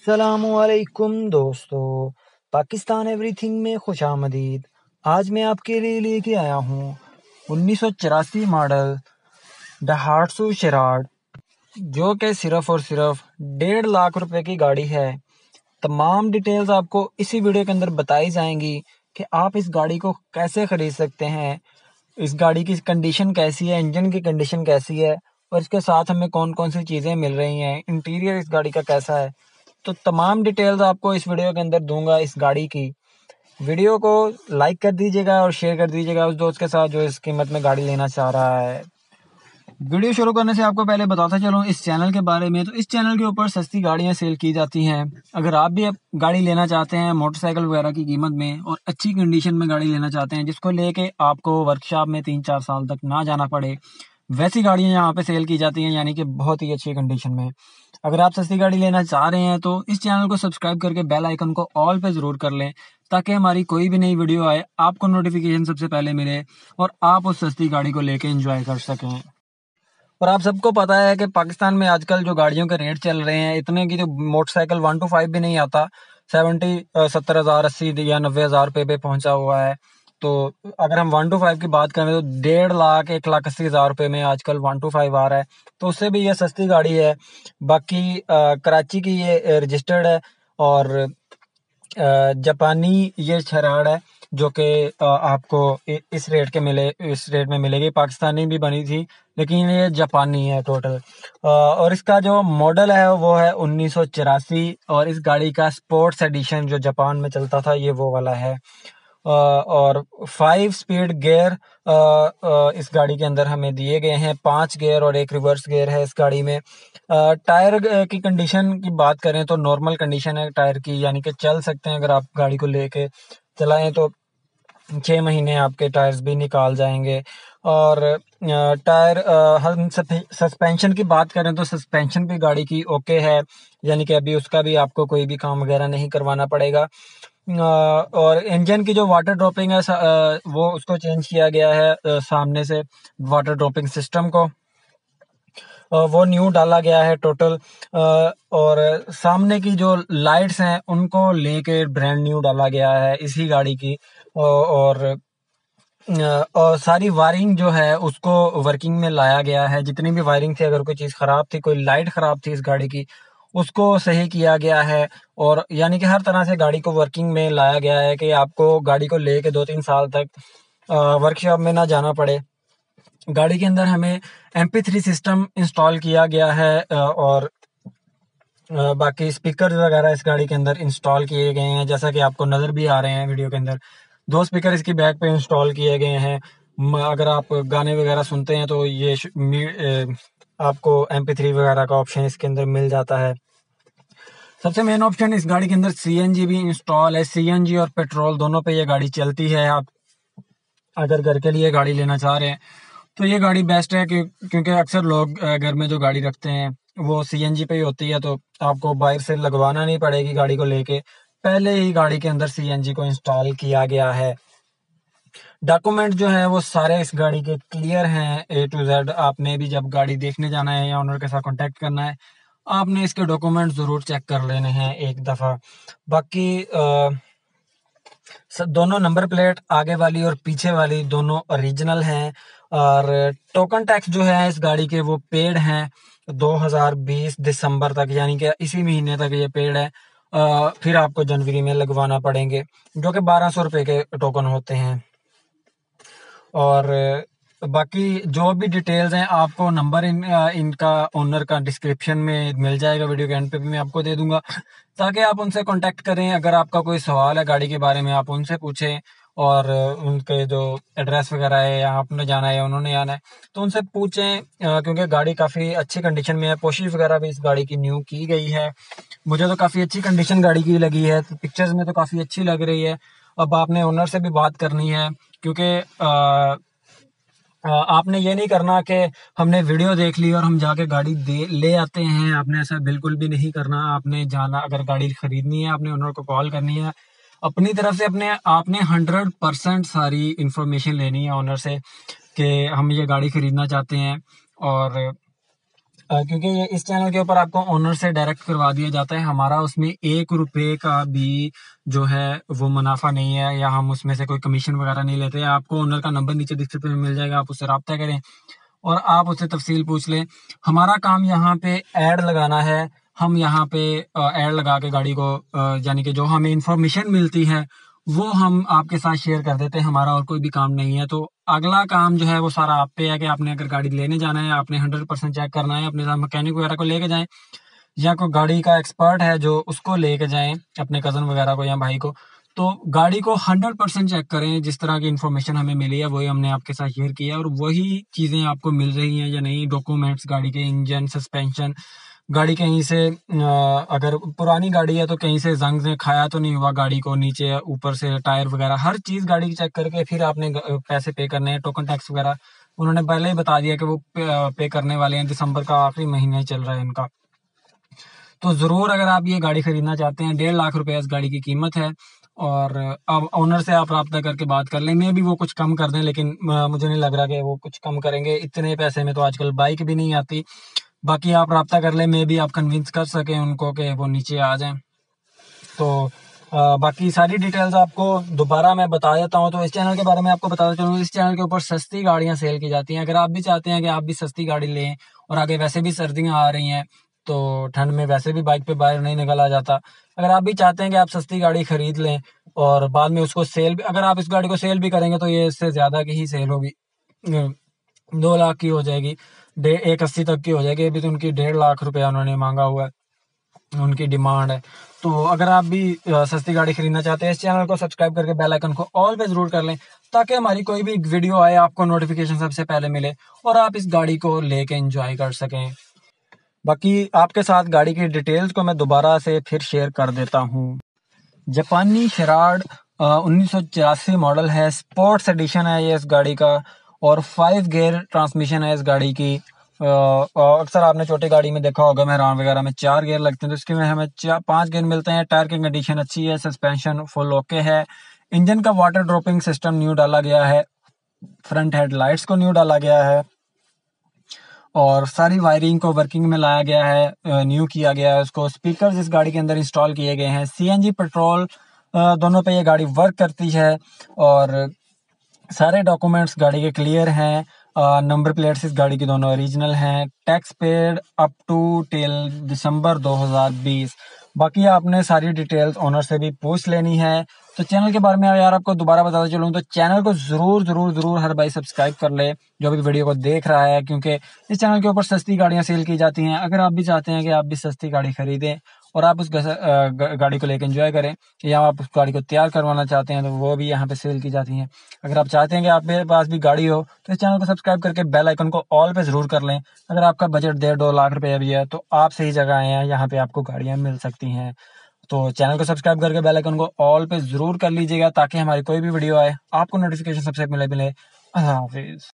अस्सलामुअलैकुम दोस्तों, पाकिस्तान एवरीथिंग में खुशामदीद। आज मैं आपके लिए लेके आया हूँ 1984 मॉडल दहाड़सू शेराड, जो कि सिर्फ और सिर्फ 1.5 लाख रुपए की गाड़ी है। तमाम डिटेल्स आपको इसी वीडियो के अंदर बताई जाएंगी कि आप इस गाड़ी को कैसे खरीद सकते हैं, इस गाड़ी की कंडीशन कैसी है, इंजन की कंडीशन कैसी है और इसके साथ हमें कौन कौन सी चीज़ें मिल रही हैं, इंटीरियर इस गाड़ी का कैसा है। तो तमाम डिटेल्स आपको इस वीडियो के अंदर दूंगा इस गाड़ी की। वीडियो को लाइक कर दीजिएगा और शेयर कर दीजिएगा उस दोस्त के साथ जो इस कीमत में गाड़ी लेना चाह रहा है। वीडियो शुरू करने से आपको पहले बताता चलूं इस चैनल के बारे में। तो इस चैनल के ऊपर सस्ती गाड़ियां सेल की जाती हैं। अगर आप भी गाड़ी लेना चाहते हैं मोटरसाइकिल वगैरह की कीमत में और अच्छी कंडीशन में गाड़ी लेना चाहते हैं जिसको लेके आपको वर्कशॉप में 3-4 साल तक ना जाना पड़े, वैसी गाड़ियां यहाँ पे सेल की जाती हैं, यानी कि बहुत ही अच्छी कंडीशन में। अगर आप सस्ती गाड़ी लेना चाह रहे हैं तो इस चैनल को सब्सक्राइब करके बेल आइकन को ऑल पे जरूर कर लें, ताकि हमारी कोई भी नई वीडियो आए आपको नोटिफिकेशन सबसे पहले मिले और आप उस सस्ती गाड़ी को लेके एंजॉय कर सकें। और आप सबको पता है कि पाकिस्तान में आजकल जो गाड़ियों के रेट चल रहे हैं इतने की, जो मोटरसाइकिल 1 to 5 भी नहीं आता, 70,000 80 या 90,000 रुपये पे पहुंचा हुआ है। तो अगर हम 1 to 5 की बात करें तो 1.5 लाख 1,80,000 रुपये में आजकल 1 to 5 आ रहा है। तो उससे भी ये सस्ती गाड़ी है। बाकी कराची की ये रजिस्टर्ड है और जापानी ये शेराड है, जो कि आपको इस रेट में मिलेगी। पाकिस्तानी भी बनी थी लेकिन ये जापानी है टोटल। और इसका जो मॉडल है वो है 1984 और इस गाड़ी का स्पोर्ट्स एडिशन जो जापान में चलता था ये वो वाला है। और 5 स्पीड गियर इस गाड़ी के अंदर हमें दिए गए हैं। 5 गियर और 1 रिवर्स गियर है इस गाड़ी में। टायर की कंडीशन की बात करें तो नॉर्मल कंडीशन है टायर की, यानी कि चल सकते हैं। अगर आप गाड़ी को लेके चलाएं तो 6 महीने आपके टायर्स भी निकाल जाएंगे। और टायर हम सस्पेंशन की बात करें तो सस्पेंशन भी गाड़ी की ओके है, यानी कि अभी उसका भी आपको कोई भी काम वगैरह नहीं करवाना पड़ेगा। और इंजन की जो वाटर ड्रॉपिंग है वो उसको चेंज किया गया है, सामने से वाटर ड्रॉपिंग सिस्टम को वो न्यू डाला गया है टोटल। और सामने की जो लाइट्स हैं उनको लेके ब्रांड न्यू डाला गया है इसी गाड़ी की। और सारी वायरिंग जो है उसको वर्किंग में लाया गया है। जितनी भी वायरिंग थी, अगर कोई चीज़ ख़राब थी, कोई लाइट ख़राब थी इस गाड़ी की, उसको सही किया गया है। और यानी कि हर तरह से गाड़ी को वर्किंग में लाया गया है कि आपको गाड़ी को लेके 2-3 साल तक वर्कशॉप में ना जाना पड़े। गाड़ी के अंदर हमें MP3 सिस्टम इंस्टॉल किया गया है और बाकी स्पीकर वगैरह इस गाड़ी के अंदर इंस्टॉल किए गए हैं, जैसा कि आपको नज़र भी आ रहे हैं वीडियो के अंदर। 2 स्पीकर इसकी बैक पे इंस्टॉल किए गए हैं। अगर आप गाने वगैरह सुनते हैं तो ये आपको MP3 वगैरह का ऑप्शन इसके अंदर मिल जाता है। सबसे मेन ऑप्शन इस गाड़ी के अंदर CNG भी इंस्टॉल है। CNG और पेट्रोल दोनों पे ये गाड़ी चलती है। आप अगर घर के लिए गाड़ी लेना चाह रहे हैं तो ये गाड़ी बेस्ट है, क्योंकि अक्सर लोग घर में जो गाड़ी रखते हैं वो CNG पे ही होती है, तो आपको बाहर से लगवाना नहीं पड़ेगी गाड़ी को लेके, पहले ही गाड़ी के अंदर CNG को इंस्टॉल किया गया है। डॉक्यूमेंट जो है वो सारे इस गाड़ी के क्लियर हैं A to Z। आपने भी जब गाड़ी देखने जाना है या ओनर के साथ कांटेक्ट करना है, आपने इसके डॉक्यूमेंट ज़रूर चेक कर लेने हैं एक दफ़ा। बाकी दोनों नंबर प्लेट आगे वाली और पीछे वाली दोनों ओरिजिनल हैं। और टोकन टैक्स जो है इस गाड़ी के वो पेड हैं 2020 दिसंबर तक, यानी कि इसी महीने तक ये पेड है। फिर आपको जनवरी में लगवाना पड़ेंगे, जो कि 1200 रुपये के टोकन होते हैं। और बाकी जो भी डिटेल्स हैं आपको नंबर इनका ओनर का डिस्क्रिप्शन में मिल जाएगा, वीडियो के एंड पे भी मैं आपको दे दूंगा, ताकि आप उनसे कांटेक्ट करें। अगर आपका कोई सवाल है गाड़ी के बारे में आप उनसे पूछें, और उनके जो एड्रेस वगैरह है, या आपने जाना है या उन्होंने आना है तो उनसे पूछें, क्योंकि गाड़ी काफ़ी अच्छी कंडीशन में है। पोशी वगैरह भी इस गाड़ी की न्यू की गई है। मुझे तो काफ़ी अच्छी कंडीशन गाड़ी की लगी है, तो पिक्चर्स में तो काफ़ी अच्छी लग रही है। अब आपने ओनर से भी बात करनी है, क्योंकि आपने ये नहीं करना कि हमने वीडियो देख ली और हम जाके गाड़ी ले आते हैं। आपने ऐसा बिल्कुल भी नहीं करना। आपने जाना, अगर गाड़ी खरीदनी है आपने ओनर को कॉल करनी है, अपनी तरफ से आपने 100% सारी इंफॉर्मेशन लेनी है ओनर से कि हम ये गाड़ी खरीदना चाहते हैं। और क्योंकि ये इस चैनल के ऊपर आपको ओनर से डायरेक्ट करवा दिया जाता है, हमारा उसमें 1 रुपए का भी जो है वो मुनाफा नहीं है, या हम उसमें से कोई कमीशन वगैरह नहीं लेते। आपको ओनर का नंबर नीचे डिस्क्रिप्शन में मिल जाएगा, आप उससे रब्ता करें और आप उससे तफसील पूछ लें। हमारा काम यहाँ पे ऐड लगाना है, हम यहाँ पे ऐड लगा के गाड़ी को यानी कि जो हमें इंफॉर्मेशन मिलती है वो हम आपके साथ शेयर कर देते हैं, हमारा और कोई भी काम नहीं है। तो अगला काम जो है वो सारा आप पे है कि आपने अगर गाड़ी लेने जाना है, आपने 100% चेक करना है, अपने साथ मैकेनिक वगैरह को लेके जाएं, या कोई गाड़ी का एक्सपर्ट है जो उसको लेके जाएं, अपने कज़न वगैरह को या भाई को। तो गाड़ी को 100% चेक करें, जिस तरह की इन्फॉर्मेशन हमें मिली है वही हमने आपके साथ शेयर किया है, और वही चीज़ें आपको मिल रही हैं या नहीं, डॉक्यूमेंट्स, गाड़ी के इंजन, सस्पेंशन, गाड़ी कहीं से अगर पुरानी गाड़ी है तो कहीं से जंग ने खाया तो नहीं हुआ गाड़ी को, नीचे ऊपर से टायर वगैरह हर चीज़ गाड़ी की चेक करके फिर आपने पैसे पे करने हैं। टोकन टैक्स वगैरह उन्होंने पहले ही बता दिया कि वो पे करने वाले हैं, दिसंबर का आखिरी महीना चल रहा है इनका। तो ज़रूर अगर आप ये गाड़ी खरीदना चाहते हैं, 1.5 लाख रुपए इस गाड़ी की कीमत है, और अब ओनर से आप रब्ता करके बात कर लें, मे भी वो कुछ कम कर दें, लेकिन मुझे नहीं लग रहा कि वो कुछ कम करेंगे। इतने पैसे में तो आजकल बाइक भी नहीं आती। बाकी आप रब्ता कर लें, मे भी आप कन्विंस कर सकें उनको कि वो नीचे आ जाएं। तो बाकी सारी डिटेल्स आपको दोबारा मैं बता देता हूँ। तो इस चैनल के बारे में आपको बताता चलूँ, इस चैनल के ऊपर सस्ती गाड़ियाँ सेल की जाती हैं। अगर आप भी चाहते हैं कि आप भी सस्ती गाड़ी लें, और आगे वैसे भी सर्दियाँ आ रही हैं तो ठंड में वैसे भी बाइक पे बाहर नहीं निकला जाता, अगर आप भी चाहते हैं कि आप सस्ती गाड़ी खरीद लें और बाद में उसको सेल भी, अगर आप इस गाड़ी को सेल भी करेंगे तो ये इससे ज़्यादा की ही सेल होगी, 2 लाख की हो जाएगी, 180 तक की हो जाएगी। अभी तो उनकी 1.5 लाख रुपया उन्होंने मांगा हुआ है, उनकी डिमांड है। तो अगर आप भी सस्ती गाड़ी खरीदना चाहते हैं, इस चैनल को सब्सक्राइब करके बेल आइकन को ऑल पे जरूर कर लें, ताकि हमारी कोई भी वीडियो आए आपको नोटिफिकेशन सबसे पहले मिले और आप इस गाड़ी को लेके एंजॉय कर सकें। बाकी आपके साथ गाड़ी की डिटेल्स को मैं दोबारा से फिर शेयर कर देता हूँ। जापानी शेराड 1984 मॉडल है, स्पोर्ट्स एडिशन है ये इस गाड़ी का, और 5 गियर ट्रांसमिशन है इस गाड़ी की। अक्सर आपने छोटी गाड़ी में देखा होगा, मेहरान वगैरह में 4 गियर लगते हैं, तो इसके में हमें 5 गियर मिलते हैं। टायर की कंडीशन अच्छी है, सस्पेंशन फुल ओके है, इंजन का वाटर ड्रॉपिंग सिस्टम न्यू डाला गया है, फ्रंट हेडलाइट्स को न्यू डाला गया है, और सारी वायरिंग को वर्किंग में लाया गया है, न्यू किया गया है उसको। स्पीकर्स इस गाड़ी के अंदर इंस्टॉल किए गए हैं। सीएनजी पेट्रोल दोनों पे ये गाड़ी वर्क करती है, और सारे डॉक्यूमेंट्स गाड़ी के क्लियर हैं। नंबर प्लेट्स इस गाड़ी की दोनों ओरिजिनल हैं। Tax paid up to till December 2020। बाकी आपने सारी डिटेल्स ओनर से भी पूछ लेनी है। तो चैनल के बारे में यार आपको दोबारा बताता चलूँ, तो चैनल को जरूर जरूर जरूर हर भाई सब्सक्राइब कर ले जो भी वीडियो को देख रहा है, क्योंकि इस चैनल के ऊपर सस्ती गाड़ियां सेल की जाती हैं। अगर आप भी चाहते हैं कि आप भी सस्ती गाड़ी खरीदें और आप उस गाड़ी को लेकर एंजॉय करें, या आप उस गाड़ी को तैयार करवाना चाहते हैं, तो वो भी यहाँ पे सेल की जाती हैं। अगर आप चाहते हैं कि आपके पास भी गाड़ी हो, तो इस चैनल को सब्सक्राइब करके बेल आइकन को ऑल पे जरूर कर लें। अगर आपका बजट 1.5-2 लाख रुपए भी है तो आप सही जगह आए हैं, यहाँ पे आपको गाड़ियाँ मिल सकती हैं। तो चैनल को सब्सक्राइब करके बेल आइकन को ऑल पे जरूर कर लीजिएगा, ताकि हमारी कोई भी वीडियो आए आपको नोटिफिकेशन सबसे पहले मिले। अल्लाह हाफिज।